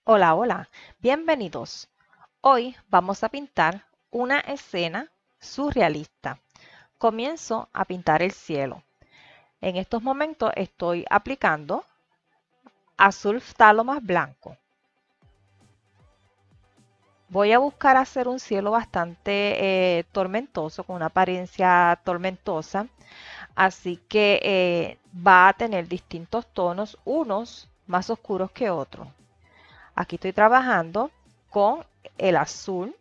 Hola, hola, bienvenidos. Hoy vamos a pintar una escena surrealista. Comienzo a pintar el cielo. En estos momentos estoy aplicando azul ftalo más blanco. Voy a buscar hacer un cielo bastante tormentoso, con una apariencia tormentosa, así que va a tener distintos tonos, unos más oscuros que otros. Aquí estoy trabajando con el azul,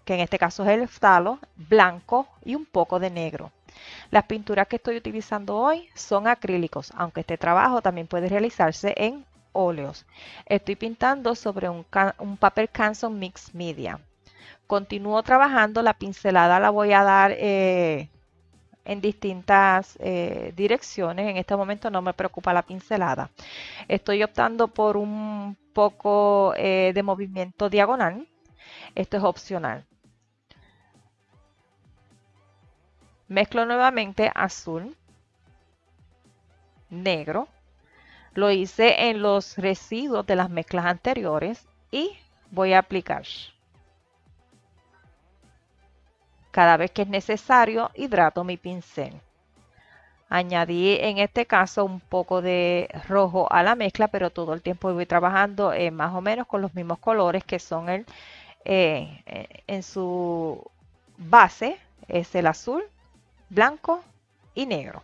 que en este caso es el phthalo, blanco y un poco de negro. Las pinturas que estoy utilizando hoy son acrílicos, aunque este trabajo también puede realizarse en óleos. Estoy pintando sobre un papel Canson Mix Media. Continúo trabajando, la pincelada la voy a dar en distintas direcciones. En este momento no me preocupa la pincelada. Estoy optando por un poco de movimiento diagonal. Esto es opcional. Mezclo nuevamente azul, negro. Lo hice en los residuos de las mezclas anteriores y voy a aplicar. Cada vez que es necesario, hidrato mi pincel. Añadí en este caso un poco de rojo a la mezcla, pero todo el tiempo voy trabajando más o menos con los mismos colores que son en su base, es el azul, blanco y negro.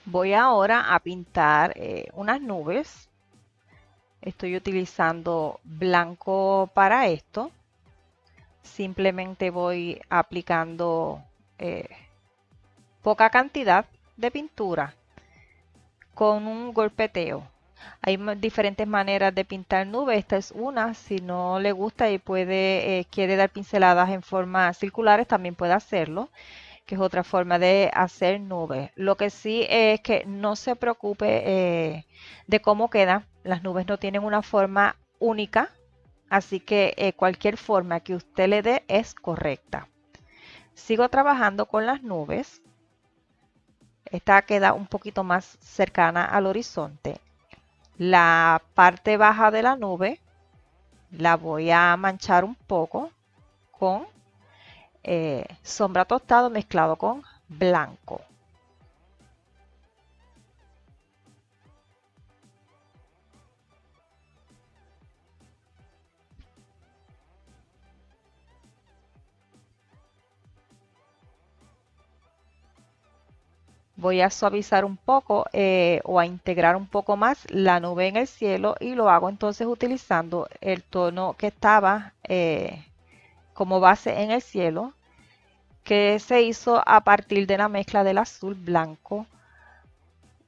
Voy ahora a pintar unas nubes. Estoy utilizando blanco para esto. Simplemente voy aplicando eh, poca cantidad de pintura con un golpeteo. Hay diferentes maneras de pintar nubes. Esta es una. Si no le gusta y quiere dar pinceladas en formas circulares, también puede hacerlo, que es otra forma de hacer nubes. Lo que sí es que no se preocupe de cómo quedan. Las nubes no tienen una forma única, así que cualquier forma que usted le dé es correcta. Sigo trabajando con las nubes. Esta queda un poquito más cercana al horizonte. La parte baja de la nube la voy a manchar un poco con sombra tostado mezclado con blanco. Voy a suavizar un poco o a integrar un poco más la nube en el cielo y lo hago entonces utilizando el tono que estaba como base en el cielo, que se hizo a partir de la mezcla del azul blanco.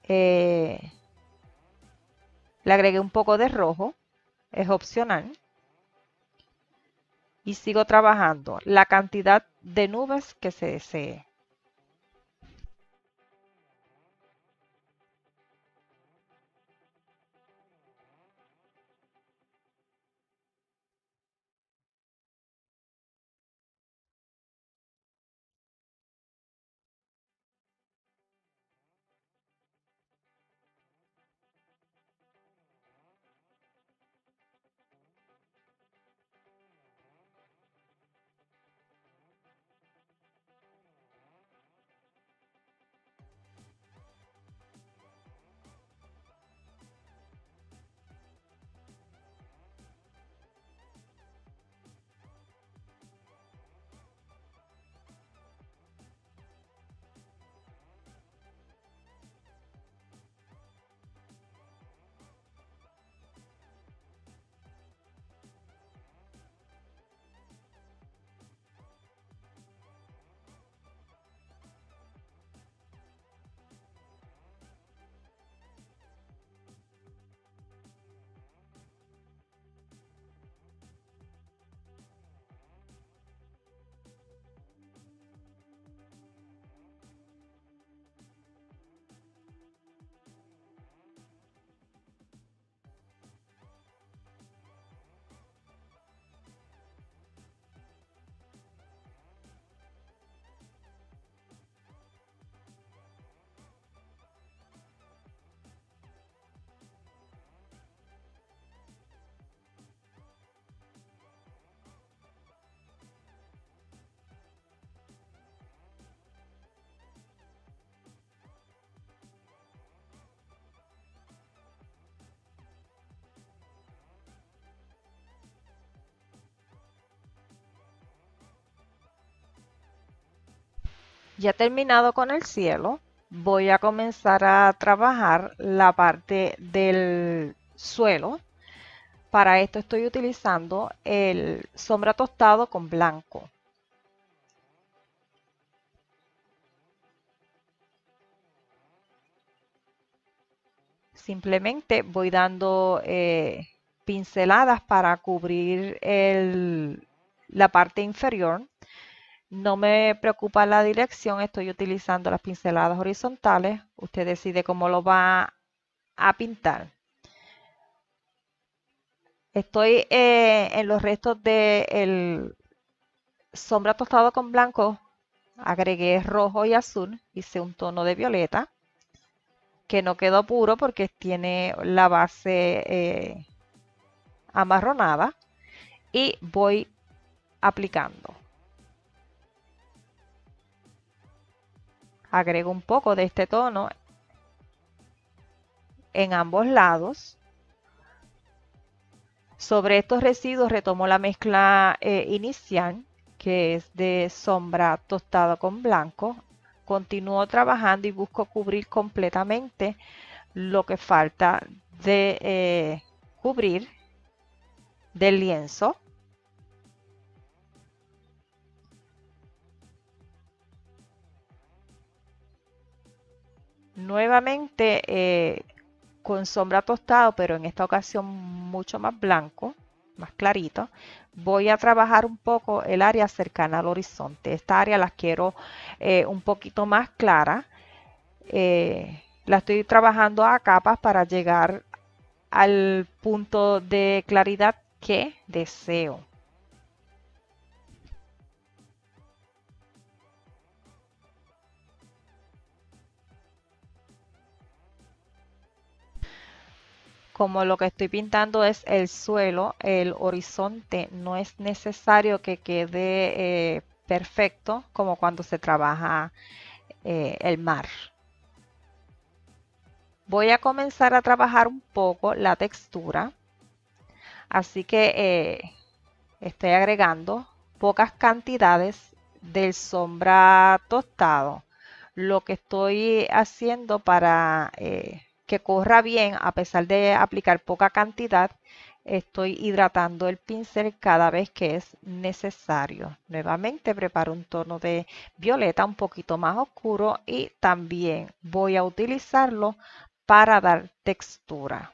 Eh, Le agregué un poco de rojo, es opcional, y sigo trabajando la cantidad de nubes que se desee. Ya terminado con el cielo, voy a comenzar a trabajar la parte del suelo. Para esto estoy utilizando el sombra tostado con blanco. Simplemente voy dando pinceladas para cubrir la parte inferior. No me preocupa la dirección, estoy utilizando las pinceladas horizontales. Usted decide cómo lo va a pintar. Estoy en los restos del sombra tostado con blanco. Agregué rojo y azul, hice un tono de violeta que no quedó puro porque tiene la base amarronada y voy aplicando. Agrego un poco de este tono en ambos lados. Sobre estos residuos retomo la mezcla inicial, que es de sombra tostada con blanco. Continúo trabajando y busco cubrir completamente lo que falta de cubrir del lienzo. Nuevamente con sombra tostado, pero en esta ocasión mucho más blanco, más clarito. Voy a trabajar un poco el área cercana al horizonte. Esta área la quiero un poquito más clara. La estoy trabajando a capas para llegar al punto de claridad que deseo. Como lo que estoy pintando es el suelo, el horizonte, no es necesario que quede perfecto como cuando se trabaja el mar. Voy a comenzar a trabajar un poco la textura, así que estoy agregando pocas cantidades del sombra tostado. Lo que estoy haciendo para que corra bien, a pesar de aplicar poca cantidad, estoy hidratando el pincel cada vez que es necesario. Nuevamente preparo un tono de violeta un poquito más oscuro y también voy a utilizarlo para dar textura.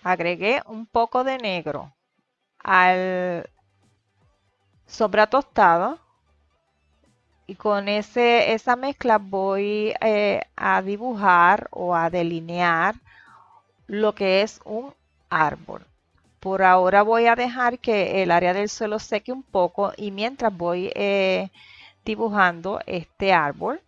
Agregué un poco de negro al sombra tostado y con esa mezcla voy a dibujar o a delinear lo que es un árbol. Por ahora voy a dejar que el área del suelo seque un poco y mientras voy dibujando este árbol.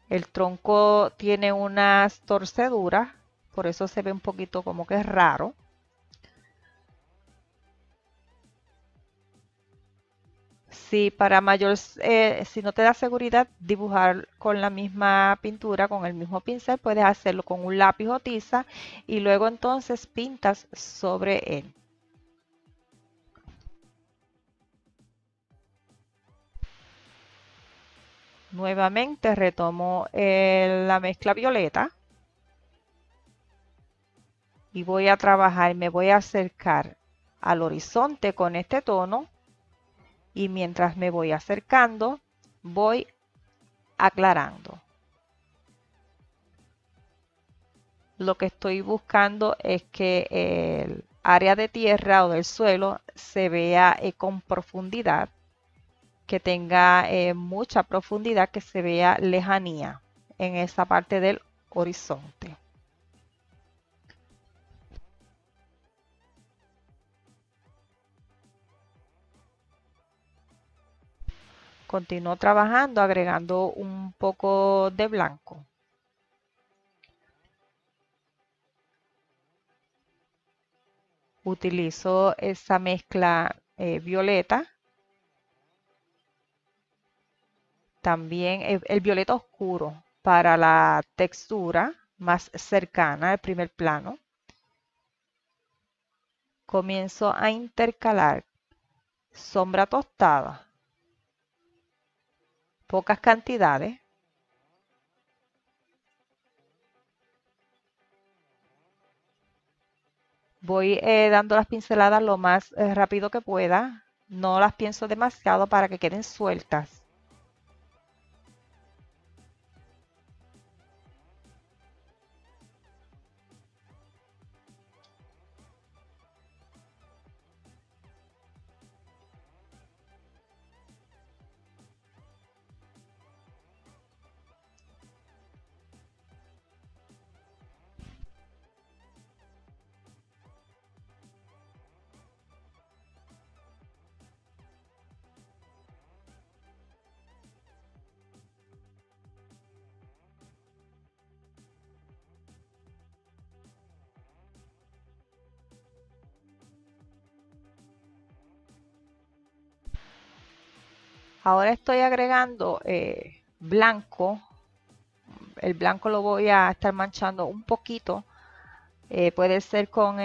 El tronco tiene unas torceduras, por eso se ve un poquito como que es raro. Si para mayor, si no te da seguridad dibujar con la misma pintura, con el mismo pincel, puedes hacerlo con un lápiz o tiza y luego entonces pintas sobre él. Nuevamente retomo la mezcla violeta y voy a trabajar, me voy a acercar al horizonte con este tono y mientras me voy acercando, voy aclarando. Lo que estoy buscando es que el área de tierra o del suelo se vea con profundidad, que tenga mucha profundidad, que se vea lejanía en esa parte del horizonte. Continúo trabajando agregando un poco de blanco. Utilizo esa mezcla violeta También el violeta oscuro para la textura más cercana al primer plano. Comienzo a intercalar sombra tostada, pocas cantidades. Voy dando las pinceladas lo más rápido que pueda. No las pienso demasiado para que queden sueltas. Ahora estoy agregando blanco. El blanco lo voy a estar manchando un poquito. Puede ser con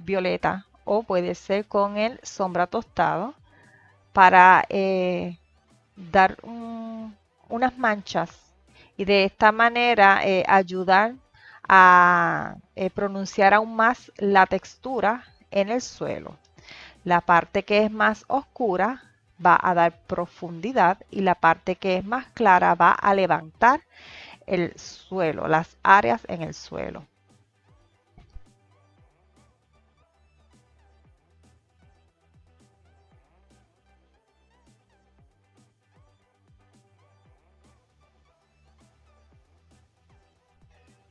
violeta o puede ser con el sombra tostado para dar unas manchas y de esta manera ayudar a pronunciar aún más la textura en el suelo. La parte que es más oscura va a dar profundidad y la parte que es más clara va a levantar el suelo, las áreas en el suelo.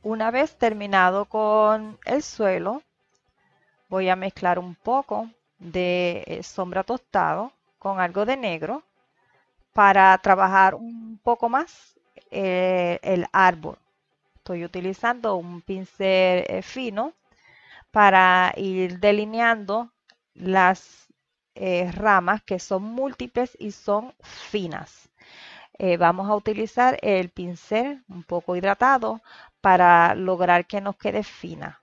Una vez terminado con el suelo, voy a mezclar un poco de sombra tostado con algo de negro para trabajar un poco más el árbol. Estoy utilizando un pincel fino para ir delineando las ramas que son múltiples y son finas. Vamos a utilizar el pincel un poco hidratado para lograr que nos quede fina.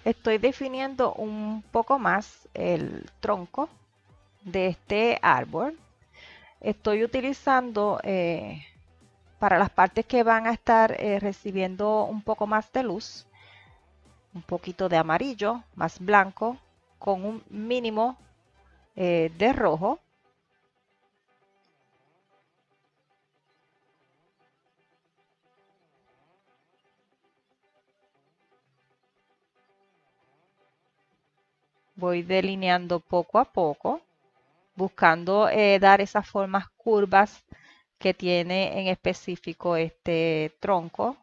Estoy definiendo un poco más el tronco de este árbol. Estoy utilizando para las partes que van a estar recibiendo un poco más de luz, un poquito de amarillo, más blanco, con un mínimo de rojo. Voy delineando poco a poco, buscando dar esas formas curvas que tiene en específico este tronco.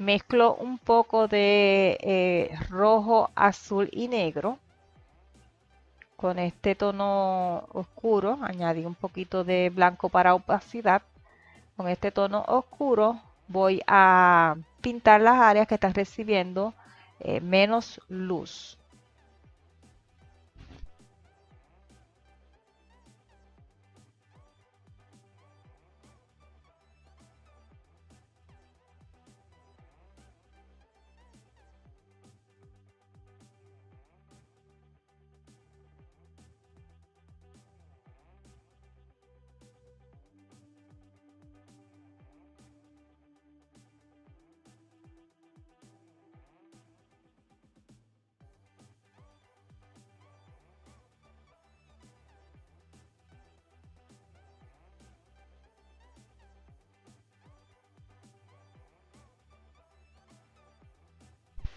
Mezclo un poco de rojo, azul y negro. Con este tono oscuro, añadí un poquito de blanco para opacidad. Con este tono oscuro voy a pintar las áreas que están recibiendo menos luz.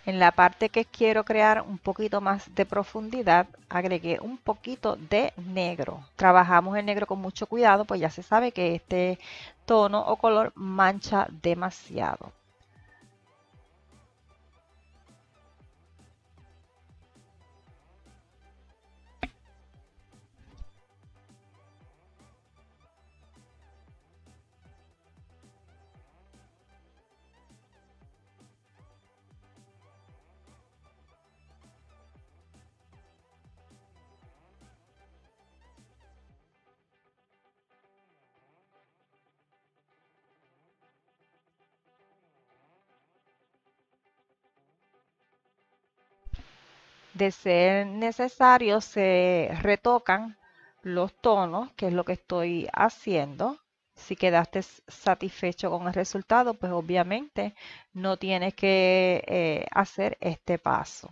En la parte que quiero crear un poquito más de profundidad, agregué un poquito de negro. Trabajamos el negro con mucho cuidado, pues ya se sabe que este tono o color mancha demasiado. De ser necesario, se retocan los tonos, que es lo que estoy haciendo. Si quedaste satisfecho con el resultado, pues obviamente no tienes que hacer este paso.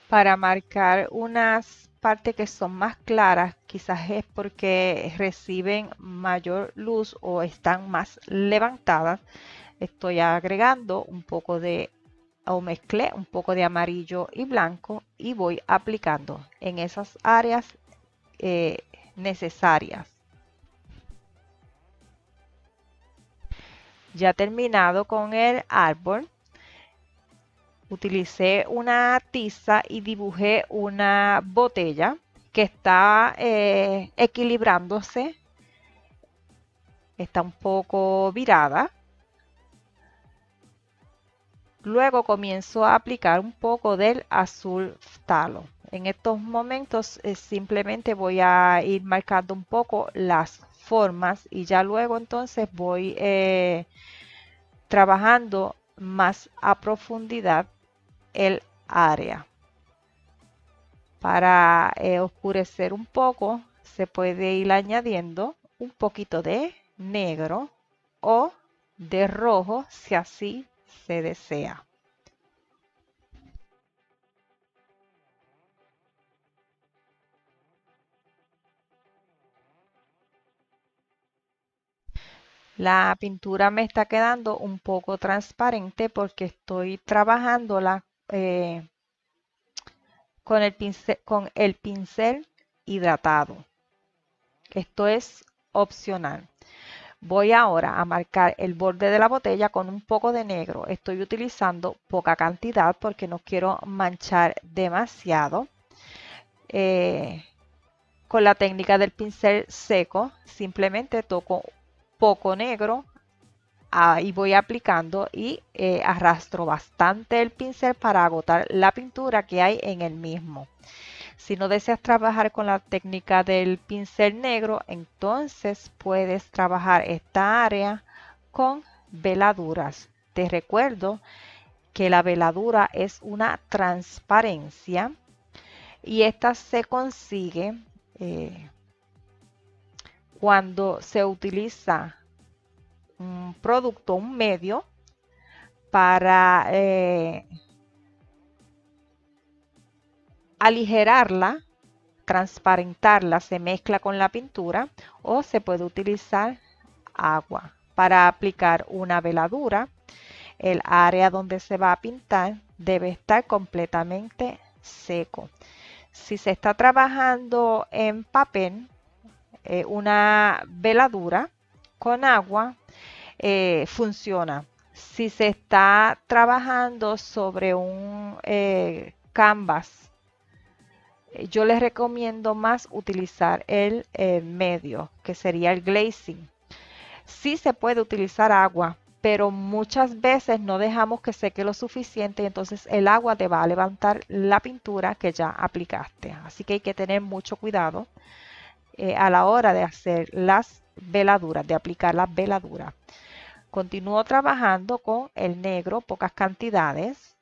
Para marcar unas partes que son más claras, quizás es porque reciben mayor luz o están más levantadas. Estoy agregando un poco de, o mezclé un poco de amarillo y blanco y voy aplicando en esas áreas eh, necesarias. Ya terminado con el árbol, utilicé una tiza y dibujé una botella que está equilibrándose, está un poco virada. Luego comienzo a aplicar un poco del azul talo. En estos momentos simplemente voy a ir marcando un poco las formas y ya luego entonces voy trabajando más a profundidad el área. Para oscurecer un poco, se puede ir añadiendo un poquito de negro o de rojo si así se desea. La pintura me está quedando un poco transparente porque estoy trabajándola con el pincel hidratado. Esto es opcional. Voy ahora a marcar el borde de la botella con un poco de negro. Estoy utilizando poca cantidad porque no quiero manchar demasiado. Eh, con la técnica del pincel seco, simplemente toco poco negro y voy aplicando y arrastro bastante el pincel para agotar la pintura que hay en el mismo. Si no deseas trabajar con la técnica del pincel negro, entonces puedes trabajar esta área con veladuras. Te recuerdo que la veladura es una transparencia y esta se consigue cuando se utiliza un producto, un medio para aligerarla, transparentarla, se mezcla con la pintura o se puede utilizar agua para aplicar una veladura. El área donde se va a pintar debe estar completamente seco. Si se está trabajando en papel, una veladura con agua funciona. Si se está trabajando sobre un canvas, yo les recomiendo más utilizar el medio, que sería el glazing. Sí se puede utilizar agua, pero muchas veces no dejamos que seque lo suficiente y entonces el agua te va a levantar la pintura que ya aplicaste. Así que hay que tener mucho cuidado a la hora de hacer las veladuras, de aplicar las veladuras. Continúo trabajando con el negro, pocas cantidades.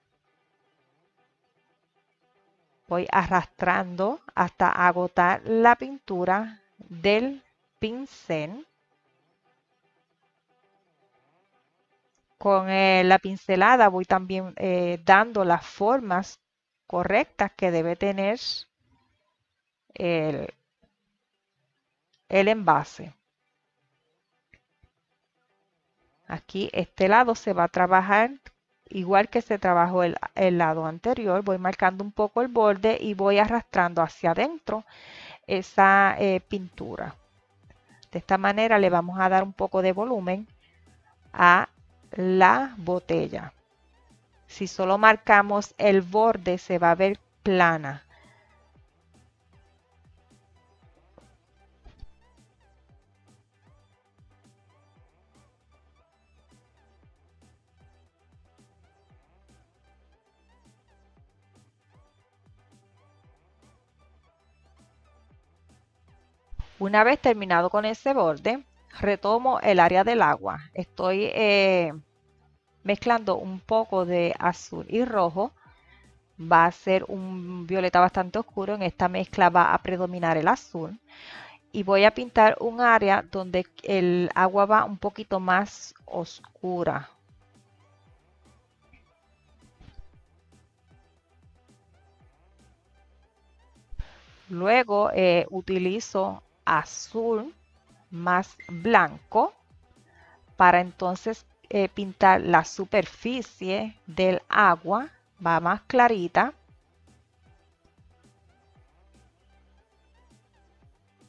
Voy arrastrando hasta agotar la pintura del pincel. Con la pincelada voy también dando las formas correctas que debe tener el, el envase. Aquí este lado se va a trabajar igual que se trabajó el lado anterior. Voy marcando un poco el borde y voy arrastrando hacia adentro esa pintura. De esta manera le vamos a dar un poco de volumen a la botella. Si solo marcamos el borde se va a ver plana. Una vez terminado con ese borde, retomo el área del agua. Estoy mezclando un poco de azul y rojo. Va a ser un violeta bastante oscuro. En esta mezcla va a predominar el azul. Y voy a pintar un área donde el agua va un poquito más oscura. Luego utilizo azul más blanco para entonces pintar la superficie del agua, va más clarita.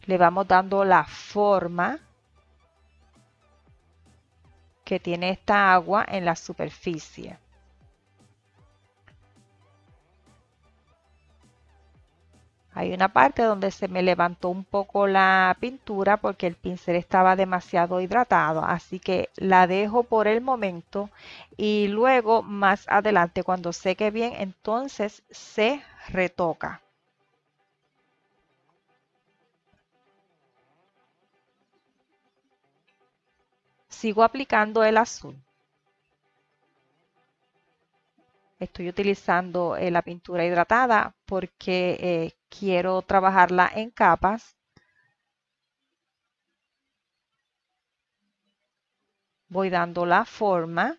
Le vamos dando la forma que tiene esta agua en la superficie. Hay una parte donde se me levantó un poco la pintura porque el pincel estaba demasiado hidratado, así que la dejo por el momento y luego más adelante cuando seque bien, entonces se retoca. Sigo aplicando el azul. Estoy utilizando la pintura hidratada porque quiero trabajarla en capas. Voy dando la forma.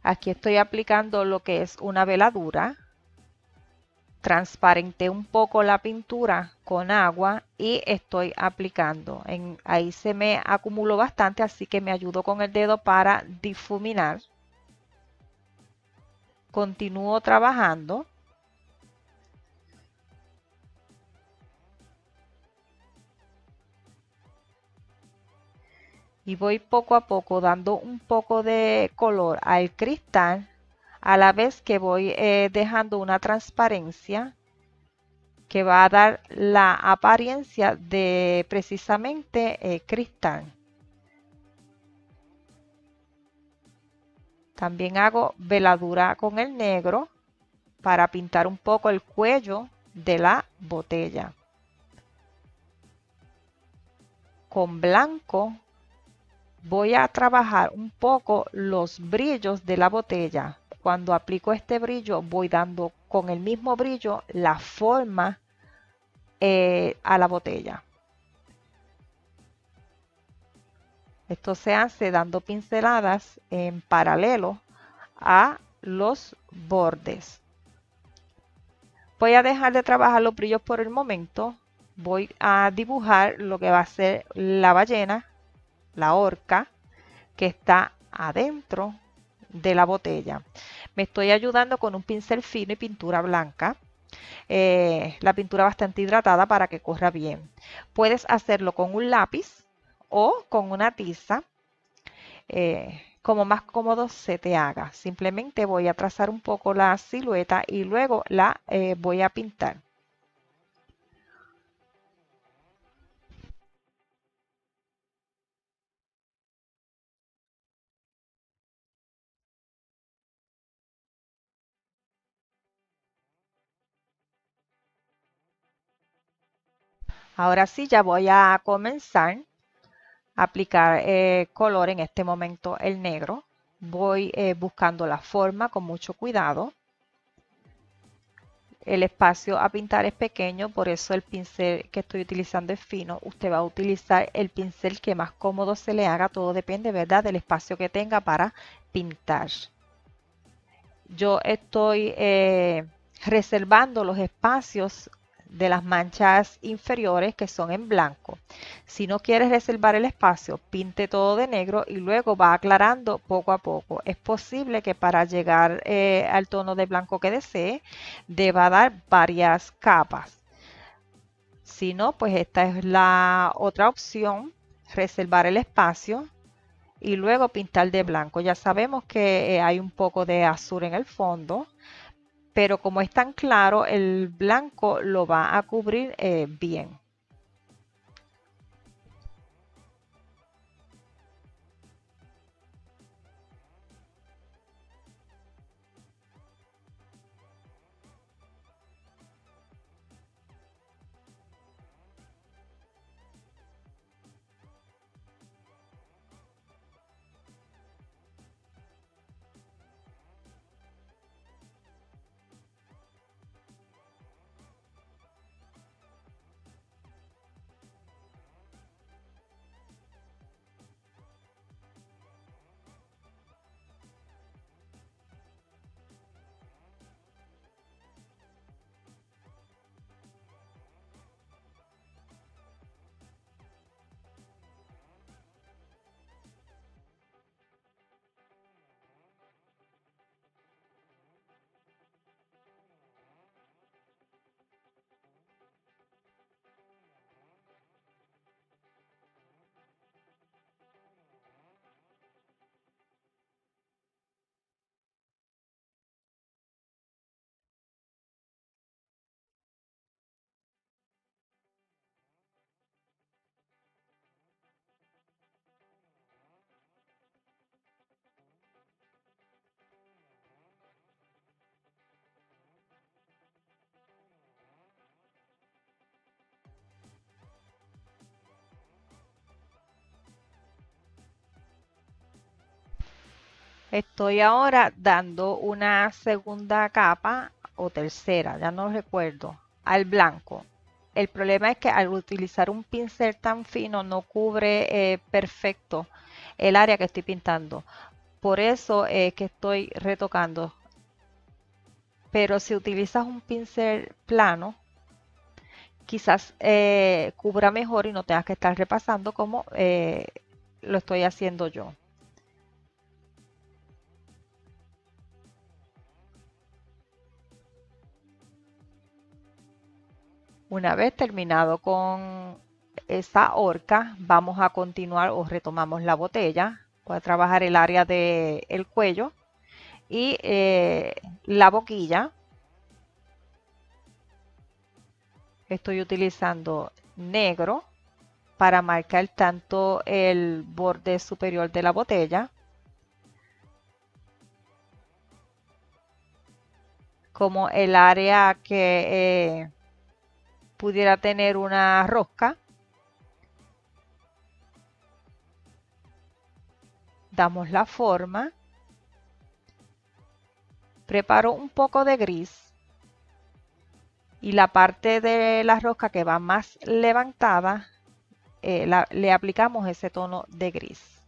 Aquí estoy aplicando lo que es una veladura. Transparenté un poco la pintura con agua y estoy aplicando. Ahí se me acumuló bastante, así que me ayudo con el dedo para difuminar. Continúo trabajando. Y voy poco a poco dando un poco de color al cristal a la vez que voy dejando una transparencia que va a dar la apariencia de precisamente cristal. También hago veladura con el negro para pintar un poco el cuello de la botella. Con blanco voy a trabajar un poco los brillos de la botella. Cuando aplico este brillo voy dando con el mismo brillo la forma a la botella. Esto se hace dando pinceladas en paralelo a los bordes. Voy a dejar de trabajar los brillos por el momento. Voy a dibujar lo que va a ser la ballena, la orca, que está adentro de la botella. Me estoy ayudando con un pincel fino y pintura blanca. La pintura bastante hidratada para que corra bien. Puedes hacerlo con un lápiz o con una tiza, como más cómodo se te haga. Simplemente voy a trazar un poco la silueta y luego la voy a pintar. Ahora sí, ya voy a comenzar a aplicar color, en este momento el negro. Voy buscando la forma con mucho cuidado. El espacio a pintar es pequeño, por eso el pincel que estoy utilizando es fino. Usted va a utilizar el pincel que más cómodo se le haga. Todo depende, ¿verdad?, del espacio que tenga para pintar. Yo estoy reservando los espacios de las manchas inferiores que son en blanco. Si no quieres reservar el espacio, pinte todo de negro y luego va aclarando poco a poco. Es posible que para llegar al tono de blanco que desee, deba dar varias capas. Si no, pues esta es la otra opción, reservar el espacio y luego pintar de blanco. Ya sabemos que hay un poco de azul en el fondo, pero como es tan claro, el blanco lo va a cubrir bien. Estoy ahora dando una segunda capa o tercera, ya no recuerdo, al blanco. El problema es que al utilizar un pincel tan fino no cubre perfecto el área que estoy pintando. Por eso es que estoy retocando. Pero si utilizas un pincel plano, quizás cubra mejor y no tengas que estar repasando como lo estoy haciendo yo. Una vez terminado con esa horca, vamos a continuar o retomamos la botella. Voy a trabajar el área del cuello y la boquilla. Estoy utilizando negro para marcar tanto el borde superior de la botella como el área que pudiera tener una rosca. Damos la forma. Preparo un poco de gris y la parte de la rosca que va más levantada le aplicamos ese tono de gris.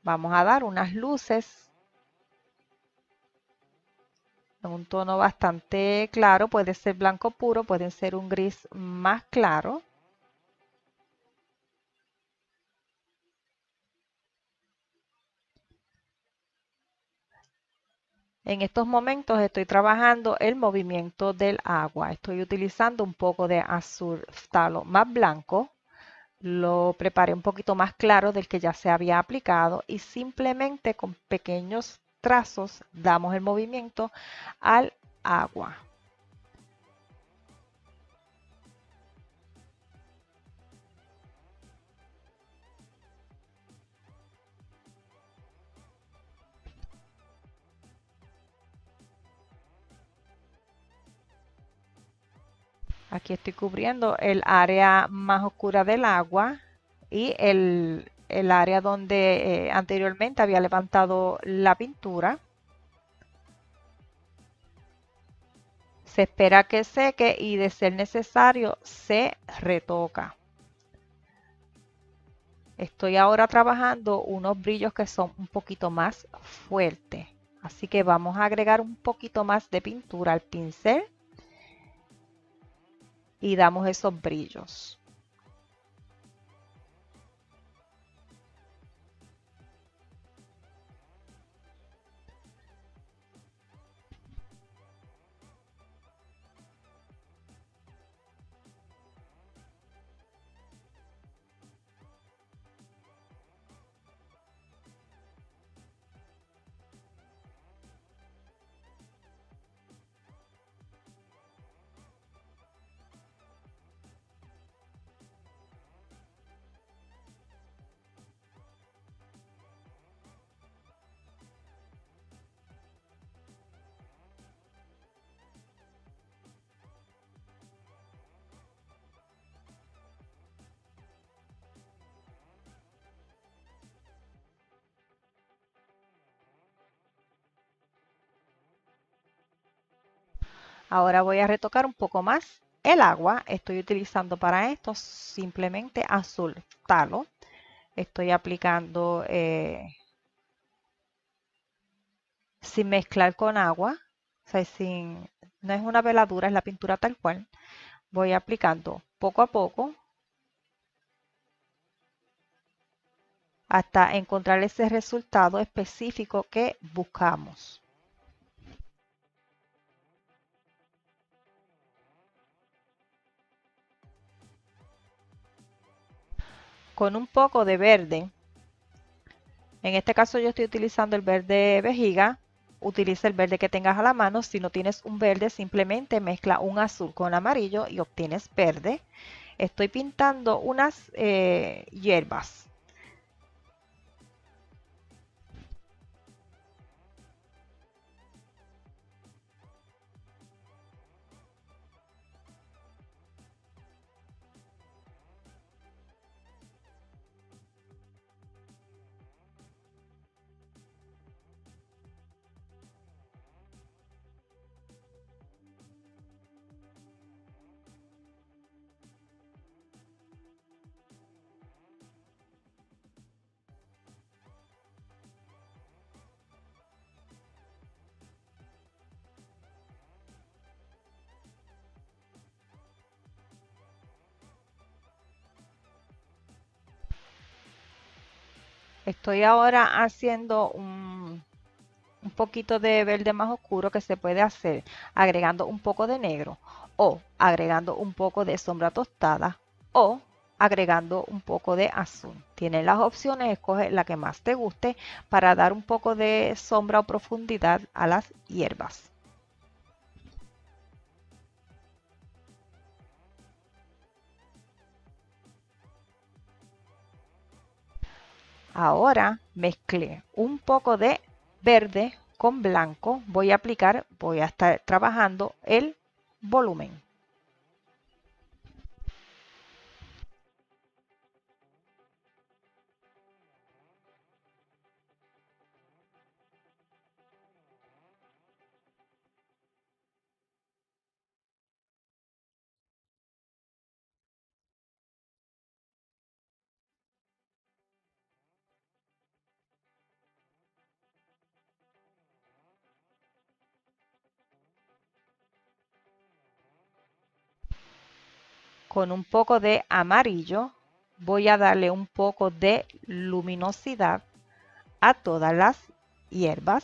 Vamos a dar unas luces en un tono bastante claro, puede ser blanco puro, puede ser un gris más claro. En estos momentos estoy trabajando el movimiento del agua. Estoy utilizando un poco de azul talo más blanco. Lo preparé un poquito más claro del que ya se había aplicado y simplemente con pequeños trazos damos el movimiento al agua. Aquí estoy cubriendo el área más oscura del agua y el área donde anteriormente había levantado la pintura. Se espera que seque y de ser necesario se retoca. Estoy ahora trabajando unos brillos que son un poquito más fuertes. Así que vamos a agregar un poquito más de pintura al pincel y damos esos brillos. Ahora voy a retocar un poco más el agua. Estoy utilizando para esto simplemente azul talo. Estoy aplicando sin mezclar con agua. O sea, no es una veladura, es la pintura tal cual. Voy aplicando poco a poco hasta encontrar ese resultado específico que buscamos. Con un poco de verde, en este caso yo estoy utilizando el verde vejiga, utiliza el verde que tengas a la mano. Si no tienes un verde, simplemente mezcla un azul con amarillo y obtienes verde. Estoy pintando unas hierbas. Estoy ahora haciendo un poquito de verde más oscuro que se puede hacer agregando un poco de negro o agregando un poco de sombra tostada o agregando un poco de azul. Tienes las opciones, escoge la que más te guste para dar un poco de sombra o profundidad a las hierbas. Ahora mezclé un poco de verde con blanco. Voy a estar trabajando el volumen. Con un poco de amarillo voy a darle un poco de luminosidad a todas las hierbas.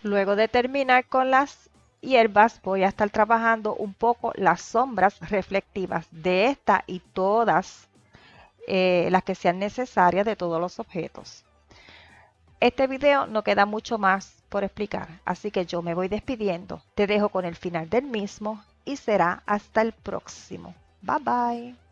Luego de terminar con las hierbas, voy a estar trabajando un poco las sombras reflectivas de esta y todas las que sean necesarias de todos los objetos. Este video no queda mucho más por explicar, así que yo me voy despidiendo. Te dejo con el final del mismo y será hasta el próximo. Bye bye.